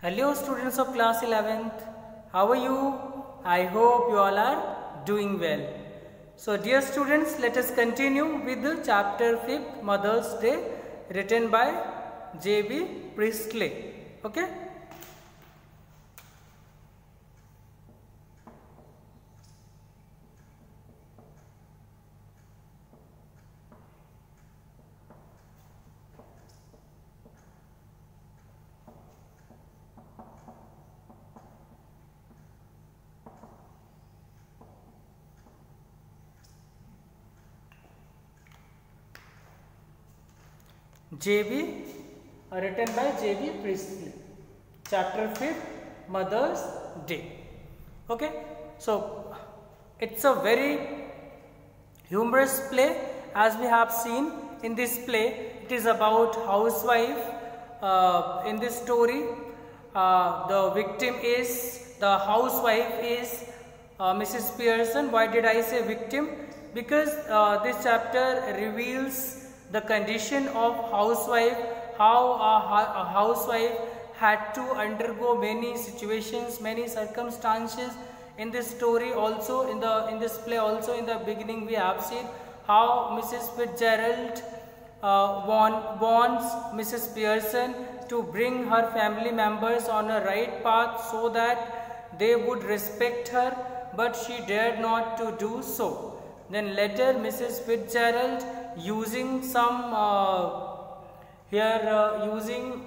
Hello students of class 11th, how are you? I hope you all are doing well. So dear students, let us continue with the chapter 5th Mother's Day written by J.B. Priestley. Okay? Written by J.B. Priestley. Chapter 5th Mother's Day. Okay? So it's a very humorous play. As we have seen in this play, it is about housewife. In this story, the victim is, the housewife is Mrs. Pearson. Why did I say victim? Because this chapter reveals the condition of housewife, how a housewife had to undergo many situations, many circumstances. In this story also, in this play also, in the beginning we have seen how Mrs. Fitzgerald wants Mrs. Pearson to bring her family members on a right path so that they would respect her, but she dared not to do so. Then later Mrs. Fitzgerald, using some using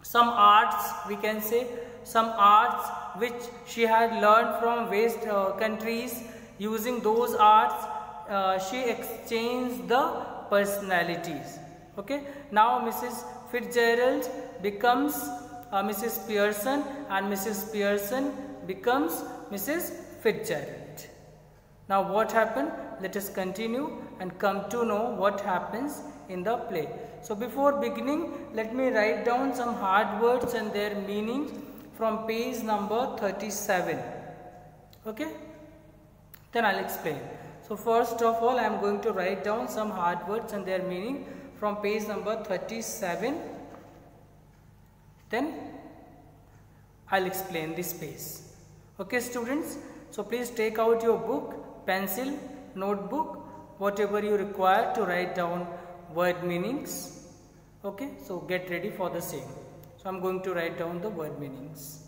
some arts, we can say some arts which she had learned from West countries, using those arts she exchanged the personalities. Okay, now Mrs. Fitzgerald becomes Mrs. Pearson and Mrs. Pearson becomes Mrs. Fitzgerald. Now what happened? Let us continue and come to know what happens in the play. So before beginning, let me write down some hard words and their meanings from page number 37. Okay? Then I'll explain. So first of all, I am going to write down some hard words and their meaning from page number 37. Then I'll explain this page. Okay students? So please take out your book, pencil, notebook, whatever you require to write down word meanings. Okay, so get ready for the same. So I'm going to write down the word meanings.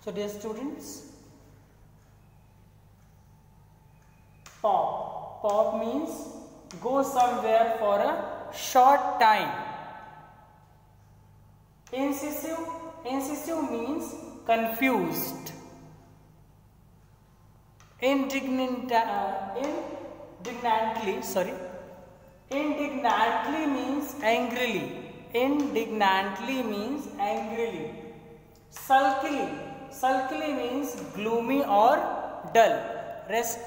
So dear students, pop. Pop means go somewhere for a short time. Incisive. Incisive means confused. Indignantly means angrily. Indignantly means angrily. Sulkily. Sulkily means gloomy or dull. Rest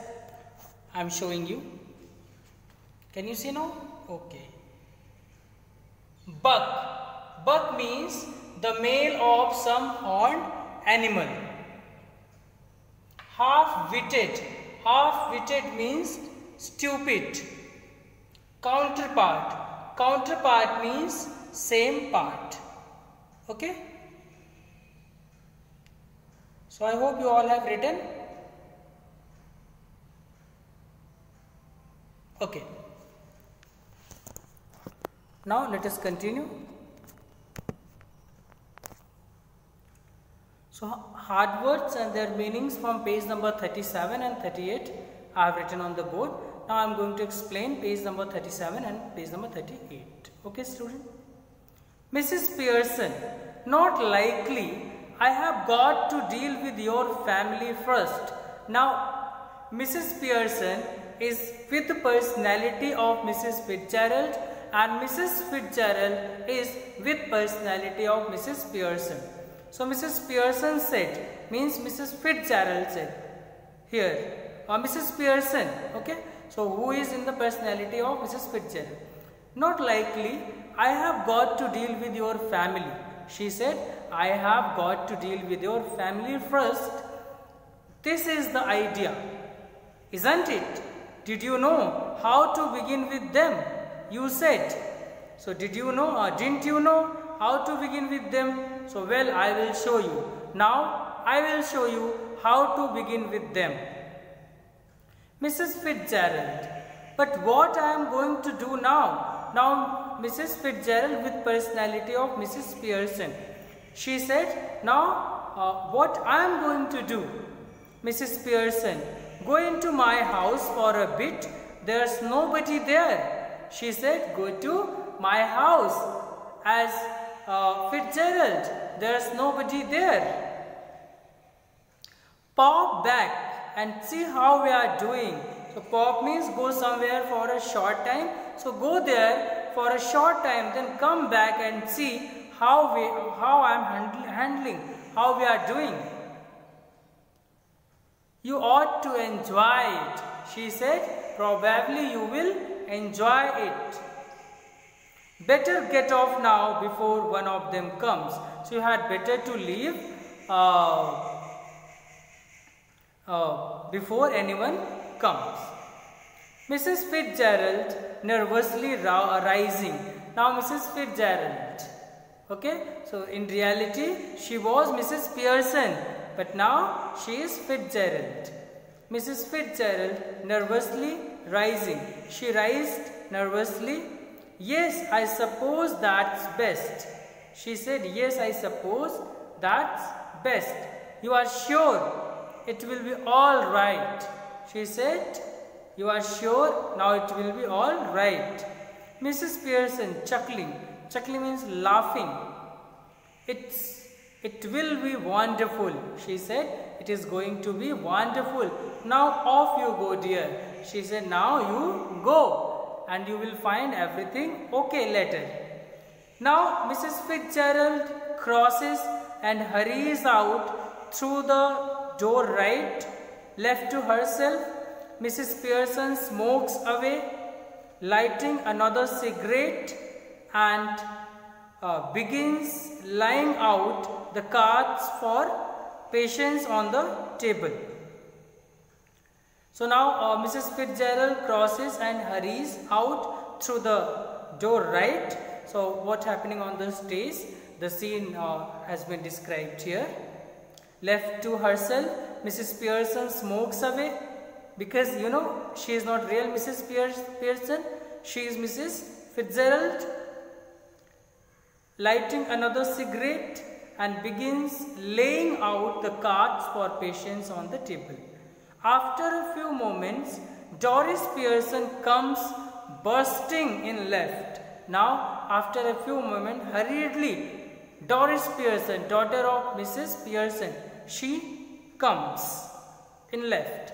I am showing you. Can you see now? Okay. Buck. Buck means the male of some horned animal. Half-witted. Half-witted means stupid. Counterpart. Counterpart means same part. Okay. So I hope you all have written. Okay. Now let us continue. So hard words and their meanings from page number 37 and 38 I have written on the board. Now I am going to explain page number 37 and page number 38. Okay student. Mrs. Pearson, not likely. I have got to deal with your family first. Now Mrs. Pearson is with the personality of Mrs. Fitzgerald and Mrs. Fitzgerald is with personality of Mrs. Pearson. So Mrs. Pearson said means Mrs. Fitzgerald said here or Mrs. Pearson. Okay. So who is in the personality of Mrs. Fitzgerald? Not likely. I have got to deal with your family. She said, I have got to deal with your family first. This is the idea, isn't it? Did you know how to begin with them? You said. So did you know or didn't you know how to begin with them? So well, I will show you. Now I will show you how to begin with them. Mrs. Fitzgerald, but what I am going to do now? Now Mrs. Fitzgerald with personality of Mrs. Pearson. She said, now what I am going to do? Mrs. Pearson, go into my house for a bit. There's nobody there. She said, go to my house. As Fitzgerald, there's nobody there. Pop back and see how we are doing. So pop means go somewhere for a short time. So go there for a short time, then come back and see how I am handling, how we are doing. You ought to enjoy it. She said, probably you will enjoy it. Better get off now before one of them comes. So you had better to leave before anyone comes. Mrs. Fitzgerald nervously rising. Now Mrs. Fitzgerald. Okay. So in reality she was Mrs. Pearson. But now she is Fitzgerald. Mrs. Fitzgerald nervously rising. She raised nervously. Yes, I suppose that's best. She said, yes, I suppose that's best. You are sure it will be all right? She said, you are sure now it will be all right. Mrs. Pearson chuckling. Chuckling means laughing. It will be wonderful. She said, it is going to be wonderful. Now off you go, dear. She said, now you go and you will find everything okay later. Now Mrs. Fitzgerald crosses and hurries out through the door right. Left to herself, Mrs. Pearson smokes away, lighting another cigarette and begins laying out the cards for patients on the table. So now Mrs. Fitzgerald crosses and hurries out through the door right. So what's happening on the stage? The scene has been described here. Left to herself, Mrs. Pearson smokes away because you know she is not real Mrs. Pearson. She is Mrs. Fitzgerald. Lighting another cigarette and begins laying out the cards for patients on the table. After a few moments, Doris Pearson comes bursting in left. Now, after a few moments, hurriedly, Doris Pearson, daughter of Mrs. Pearson, she comes in left.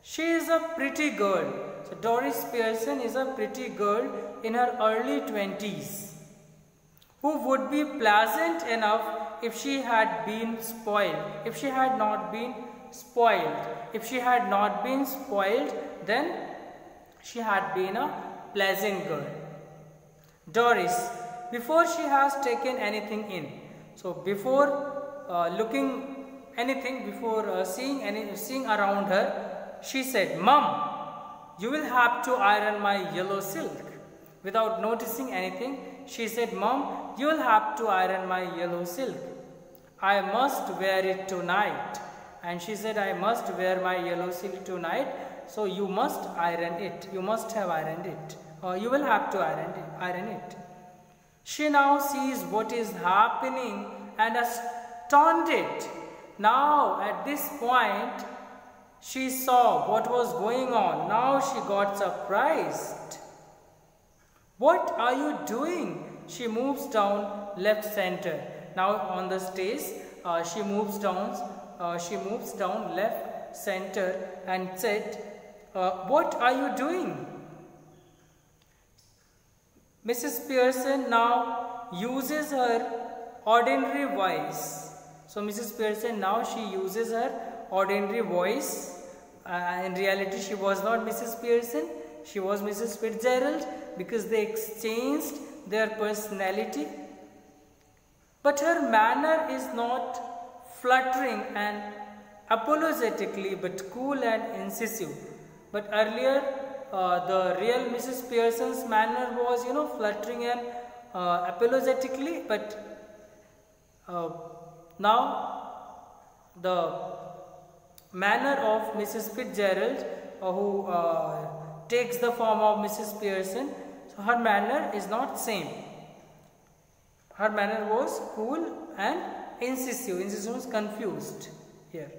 She is a pretty girl. So, Doris Pearson is a pretty girl in her early 20s who would be pleasant enough if she had been spoiled. If she had not been spoiled. If she had not been spoiled, then she had been a pleasant girl. Doris, before she has taken anything in. So before looking anything, before seeing around her, she said, "Mum, you will have to iron my yellow silk." Without noticing anything, she said, "Mom, you will have to iron my yellow silk. I must wear it tonight." And she said, "I must wear my yellow silk tonight, so you must iron it. You must have ironed it. Or you will have to iron it. She now sees what is happening and astounded. Now, at this point, she saw what was going on. Now she got surprised. "What are you doing?" She moves down left center. Now on the stage, she moves down left center and said, "What are you doing?" Mrs. Pearson now uses her ordinary voice. So Mrs. Pearson now she uses her ordinary voice. In reality, she was not Mrs. Pearson. She was Mrs. Fitzgerald, because they exchanged their personality. But her manner is not fluttering and apologetically, but cool and incisive. But earlier, the real Mrs. Pearson's manner was, fluttering and apologetically. But now, the manner of Mrs. Fitzgerald, who takes the form of Mrs. Pearson, so her manner is not same. Her manner was cool and incisive. Incisive was confused here.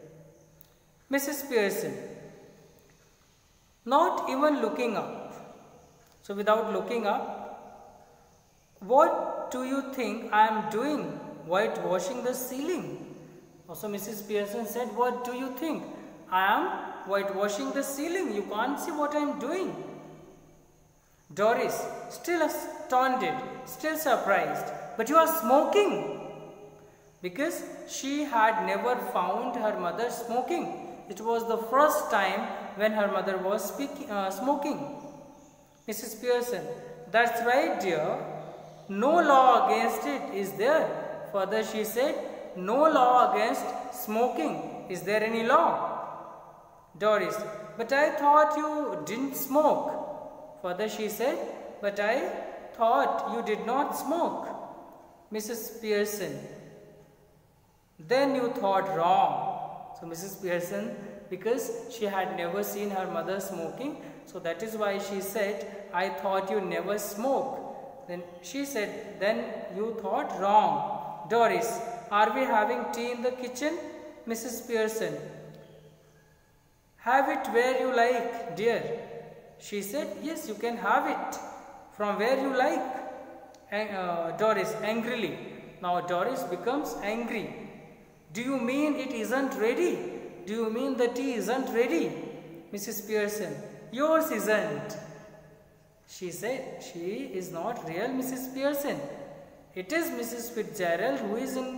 Mrs. Pearson, not even looking up. So without looking up, "What do you think I am doing? Whitewashing the ceiling." Also Mrs. Pearson said, "What do you think? I am whitewashing the ceiling. You can't see what I am doing." Doris, still astounded, still surprised, "But you are smoking." Because she had never found her mother smoking. It was the first time when her mother was smoking. Mrs. Pearson, "That's right, dear. No law against it, is there?" Further she said, "No law against smoking. Is there any law?" Doris, "But I thought you didn't smoke." Further she said, "But I thought you did not smoke." Mrs. Pearson, "Then you thought wrong." So Mrs. Pearson, because she had never seen her mother smoking, so that is why she said, "I thought you never smoke." Then she said, "Then you thought wrong." Doris, "Are we having tea in the kitchen?" Mrs. Pearson, "Have it where you like, dear." She said, "Yes, you can have it from where you like." Doris, angrily. Now Doris becomes angry. "Do you mean it isn't ready? Do you mean the tea isn't ready?" Mrs. Pearson, "Yours isn't." She said, "She is not real Mrs. Pearson. It is Mrs. Fitzgerald who is in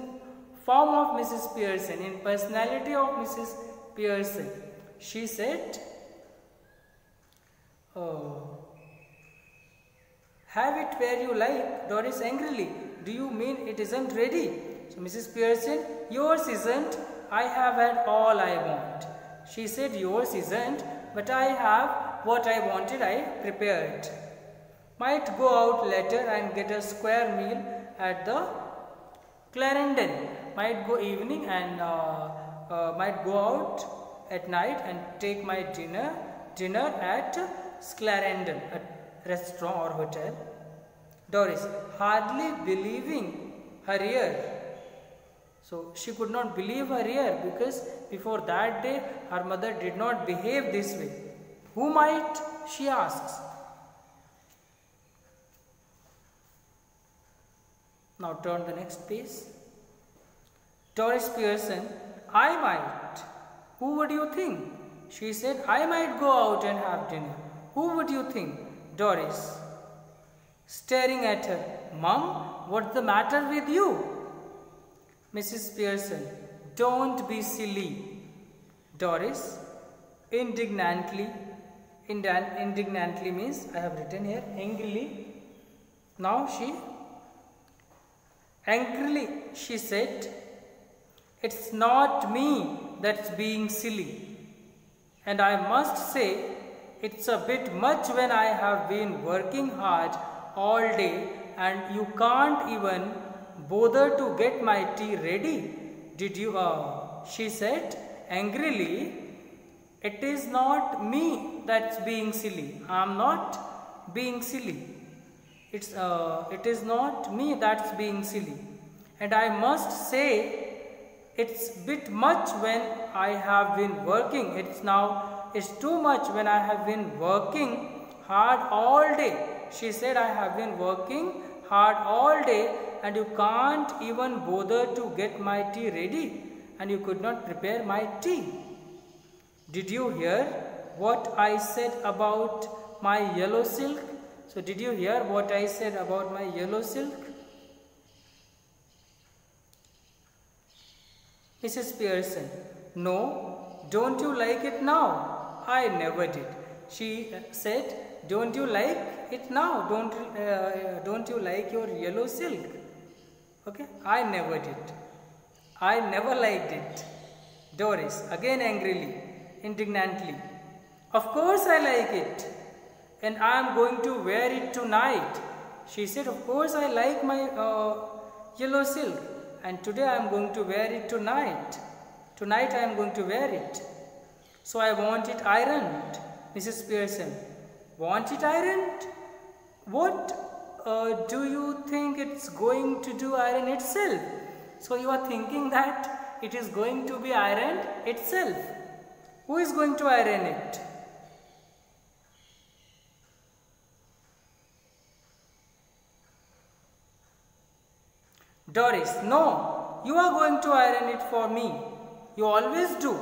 form of Mrs. Pearson, in personality of Mrs. Pearson." She said, "Have it where you like." Doris angrily, "Do you mean it isn't ready?" So Mrs. Pearson, "Yours isn't. I have had all I want." She said, "Yours isn't, but I have what I wanted. I prepared. Might go out later and get a square meal at the Clarendon. Might go evening and might go out at night and take my dinner at Clarendon, a restaurant or hotel." Doris, hardly believing her ear, So she could not believe her ear, because before that day her mother did not behave this way. Who might? She asks. Now turn the next page. Doris Pearson, I might. Who would you think? She said, I might go out and have dinner. Who would you think? Doris. Staring at her, Mum, what's the matter with you? Mrs. Pearson, don't be silly. Doris, indignantly means, I have written here, angrily. Now angrily she said, it's not me that's being silly. And I must say, it's a bit much when I have been working hard all day and you can't even bother to get my tea ready. Did you? She said angrily, it is not me that's being silly. I am not being silly. It is not me that's being silly. And I must say, it's bit much when I have been working. It's too much when I have been working hard all day. She said, I have been working hard all day and you can't even bother to get my tea ready, and you could not prepare my tea. Did you hear what I said about my yellow silk? So did you hear what I said about my yellow silk? Mrs. Pearson, no, don't you like it now? I never did. She said, don't you like it now? Don't you like your yellow silk? Okay, I never did. I never liked it. Doris, again angrily, indignantly, of course I like it, and I am going to wear it tonight. She said, of course I like my yellow silk, and today I am going to wear it tonight. Tonight I am going to wear it. So I want it ironed. Mrs. Pearson, want it ironed? What do you think it's going to do iron itself? So you are thinking that it is going to be ironed itself. Who is going to iron it? Doris, no, you are going to iron it for me. You always do.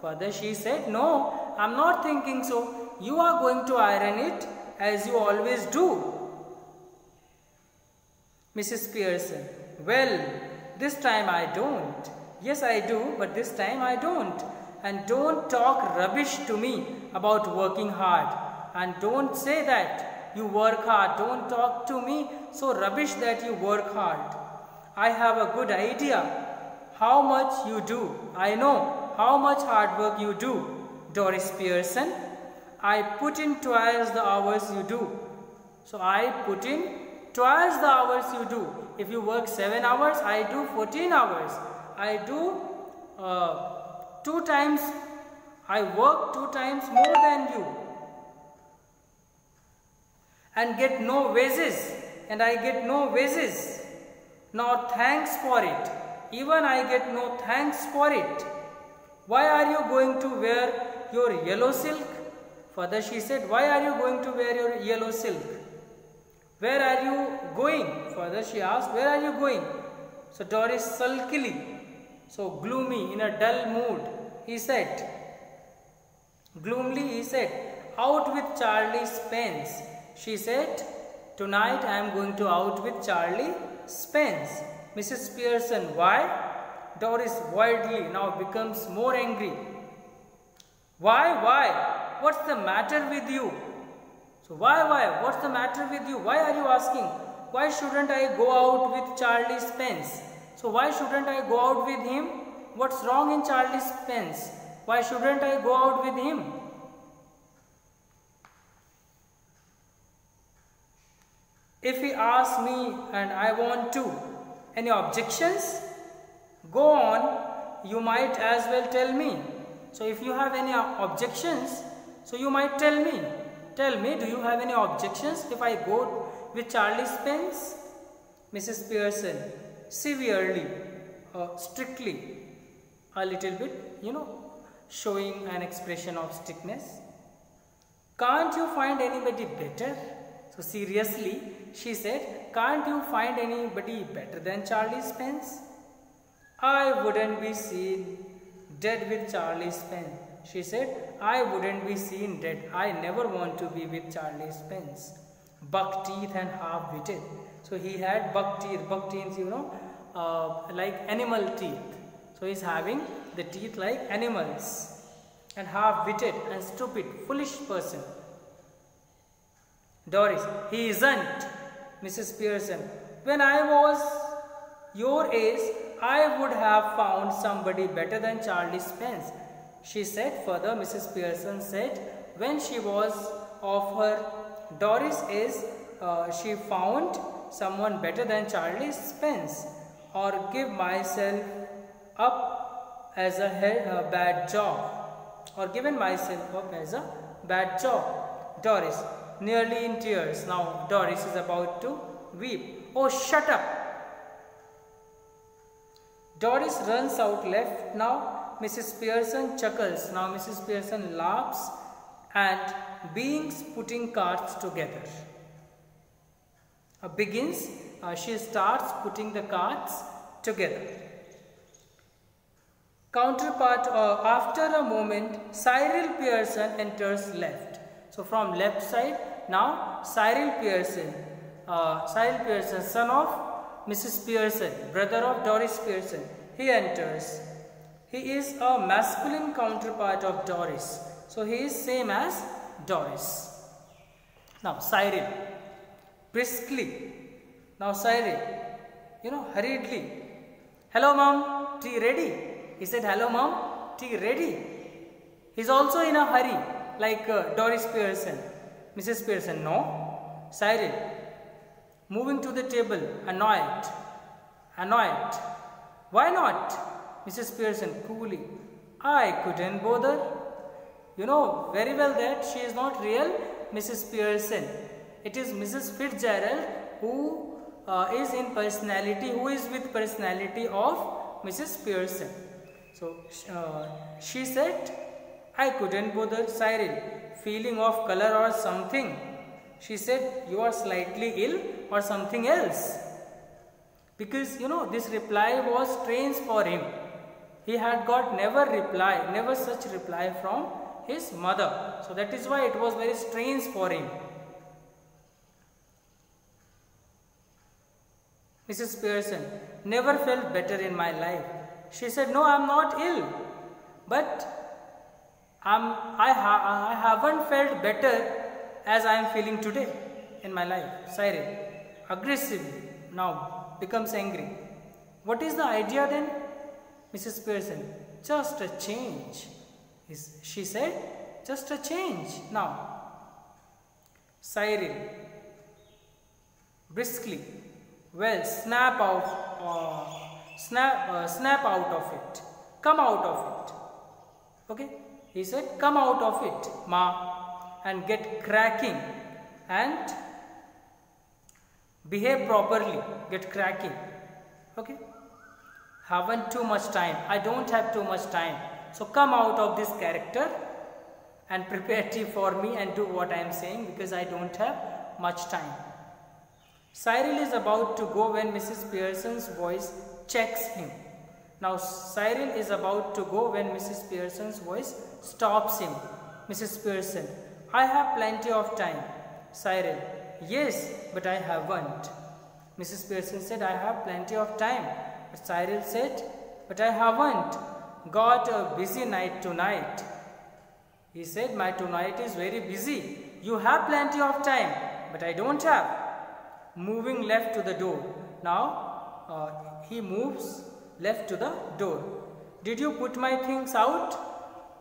Further she said, no, I am not thinking so. You are going to iron it as you always do. Mrs. Pearson, well, this time I don't. Yes, I do, but this time I don't. And don't talk rubbish to me about working hard. And don't say that you work hard. Don't talk to me so rubbish that you work hard. I have a good idea how much you do. I know how much hard work you do, Doris Pearson. I put in twice the hours you do. So I put in twice the hours you do. If you work 7 hours, I do 14 hours. I do 2 times, I work 2 times more than you. And get no wages. And I get no wages, nor thanks for it. Even I get no thanks for it. Why are you going to wear your yellow silk? Further she said, why are you going to wear your yellow silk? Where are you going? Further she asked, where are you going? So Doris sulkily, so gloomy, in a dull mood, he said, gloomily he said, out with Charlie Spence. She said, tonight I am going to out with Charlie Spence. Mrs. Pearson, why? Doris wildly now becomes more angry. Why? What's the matter with you? So why? What's the matter with you? Why are you asking? Why shouldn't I go out with Charlie Spence? So why shouldn't I go out with him? What's wrong in Charlie Spence? Why shouldn't I go out with him? If he asks me and I want to, any objections? Go on, you might as well tell me. So if you have any objections, so you might tell me. Tell me, do you have any objections if I go with Charlie Spence? Mrs. Pearson, severely, strictly, a little bit, showing an expression of strictness. Can't you find anybody better? So seriously, she said, can't you find anybody better than Charlie Spence? I wouldn't be seen dead with Charlie Spence. She said, I wouldn't be seen dead. I never want to be with Charlie Spence. Buck teeth and half-witted. So he had buck teeth, like animal teeth. So he's having the teeth like animals. And half-witted and stupid, foolish person. Doris, he isn't, Mrs. Pearson. When I was your age, I would have found somebody better than Charlie Spence. She said further, Mrs. Pearson said, when she was of her Doris' age, she found someone better than Charlie Spence, or give myself up as a bad job, or given myself up as a bad job. Doris, nearly in tears. Now Doris is about to weep. Oh, shut up. Doris runs out left. Now Mrs. Pearson chuckles. Now Mrs. Pearson laughs and begins putting cards together. She starts putting the cards together. Counterpart, after a moment, Cyril Pearson enters left. So from left side, now Cyril Pearson, son of Mrs. Pearson, brother of Doris Pearson, he enters. He is a masculine counterpart of Doris. So he is same as Doris. Now Cyril, briskly. Now Cyril, hurriedly. Hello mom, tea ready? He said, hello mom, tea ready? He's also in a hurry, like Doris Pearson. Mrs. Pearson, no. Cyril, moving to the table, annoyed. Why not? Mrs. Pearson, coolly. I couldn't bother. You know very well that she is not real Mrs. Pearson. It is Mrs. Fitzgerald who is with personality of Mrs. Pearson. So she said, I couldn't bother. Cyril, feeling of color or something. She said, you are slightly ill or something else. Because this reply was strange for him. He had got never such reply from his mother. So that is why it was very strange for him. Mrs. Pearson, never felt better in my life. She said, no, I am not ill. But I haven't felt better as I am feeling today in my life. Cyril, aggressively, now becomes angry. What is the idea then? Mrs. Pearson, just a change. She said, just a change. Now, Cyril, briskly, well, snap out of it. Come out of it. Okay? He said, come out of it, ma, and get cracking and behave properly. Get cracking. Okay? Haven't too much time. I don't have too much time. So come out of this character and prepare tea for me and do what I am saying, because I don't have much time. Cyril is about to go when Mrs. Pearson's voice checks him. Now Cyril is about to go when Mrs. Pearson's voice stops him. Mrs. Pearson, I have plenty of time. Cyril, yes, but I haven't. Mrs. Pearson said, I have plenty of time. But Cyril said, but I haven't got a busy night tonight. He said, my tonight is very busy. You have plenty of time, but I don't have. Moving left to the door. Now he moves left to the door. Did you put my things out?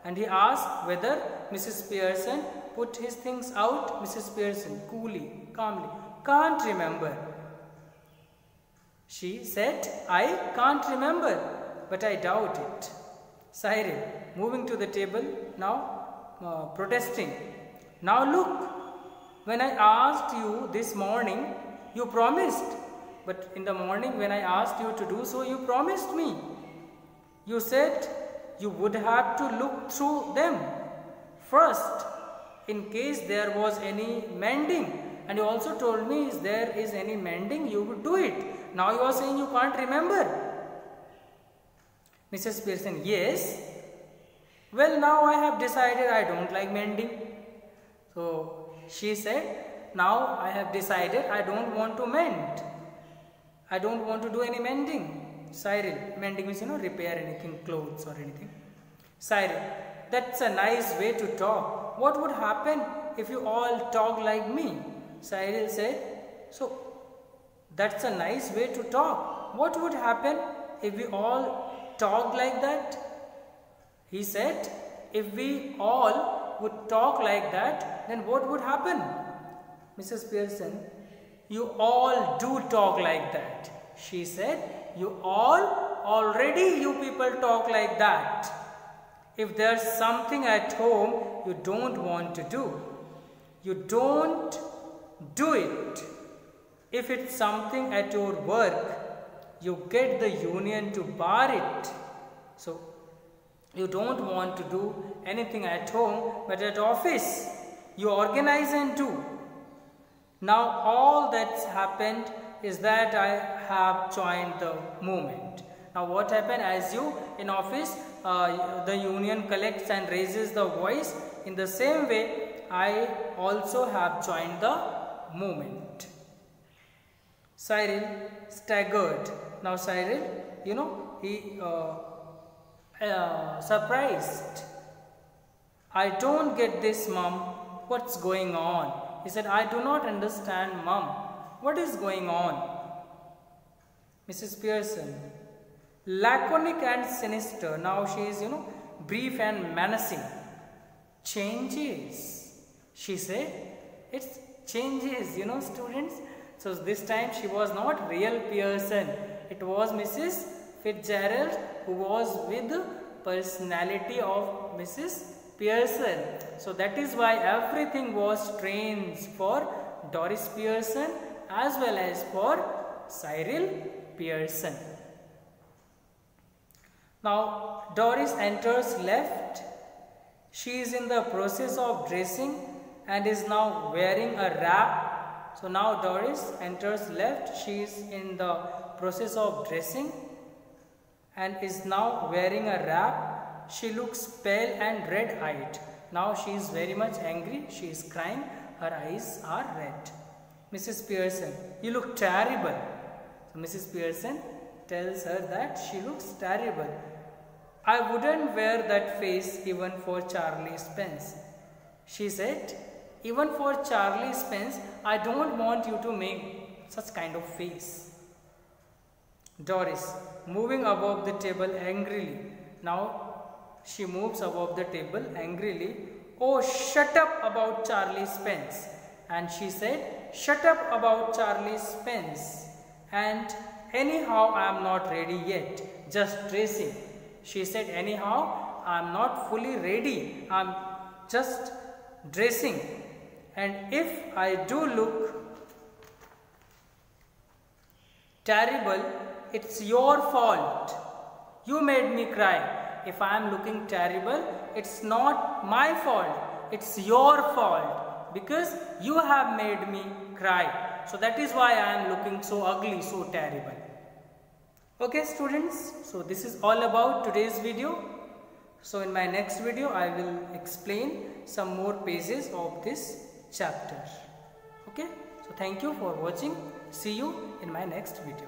And he asked whether Mrs. Pearson put his things out. Mrs. Pearson, coolly, calmly, can't remember. She said, I can't remember, but I doubt it. Cyril, moving to the table, now protesting. Now look, when I asked you this morning, you promised. but in the morning when I asked you to do so, you promised me. You said you would have to look through them first in case there was any mending. And you also told me if there is any mending, you would do it. Now you are saying you can't remember. Mrs. Pearson, yes. Well, now I have decided I don't like mending. So she said, now I have decided I don't want to mend. I don't want to do any mending. Cyril, mending means, repair anything, clothes or anything. Cyril, that's a nice way to talk. What would happen if you all talk like me? Cyril said, so that's a nice way to talk. What would happen if we all talk like that? He said, if we all would talk like that, then what would happen? Mrs. Pearson, you all do talk like that. She said, you already you people talk like that. If there's something at home you don't want to do, you don't do it. If it's something at your work, you get the union to bar it. So you don't want to do anything at home, but at office you organize and do. Now all that's happened is that I have joined the movement. Now what happened, as you in office, the union collects and raises the voice. In the same way, I also have joined the movement. Cyril staggered. Now Cyril, he surprised. I don't get this, Mom. What's going on? He said, I do not understand, Mom. What is going on? Mrs. Pearson, laconic and sinister. Now she is, brief and menacing. Changes. She said, it's changes, students. So this time she was not real Pearson. It was Mrs. Fitzgerald who was with the personality of Mrs. Pearson. So that is why everything was strange for Doris Pearson as well as for Cyril Pearson. Now Doris enters left. She is in the process of dressing and is now wearing a wrap. So now Doris enters left. She is in the process of dressing and is now wearing a wrap. She looks pale and red-eyed. Now she is very much angry. She is crying. Her eyes are red. Mrs. Pearson, you look terrible. So Mrs. Pearson tells her that she looks terrible. I wouldn't wear that face even for Charlie Spence. She said, even for Charlie Spence, I don't want you to make such kind of face. Doris, moving above the table angrily. Now she moves above the table angrily. Oh, shut up about Charlie Spence. And she said, shut up about Charlie Spence. And anyhow, I am not ready yet. Just dressing. She said, anyhow, I am not fully ready. I am just dressing. And if I do look terrible, it's your fault. You made me cry. If I am looking terrible, it's not my fault. It's your fault. Because you have made me cry. So that is why I am looking so ugly, so terrible. Okay students, so this is all about today's video. So in my next video, I will explain some more pages of this chapter. Okay, so thank you for watching. See you in my next video.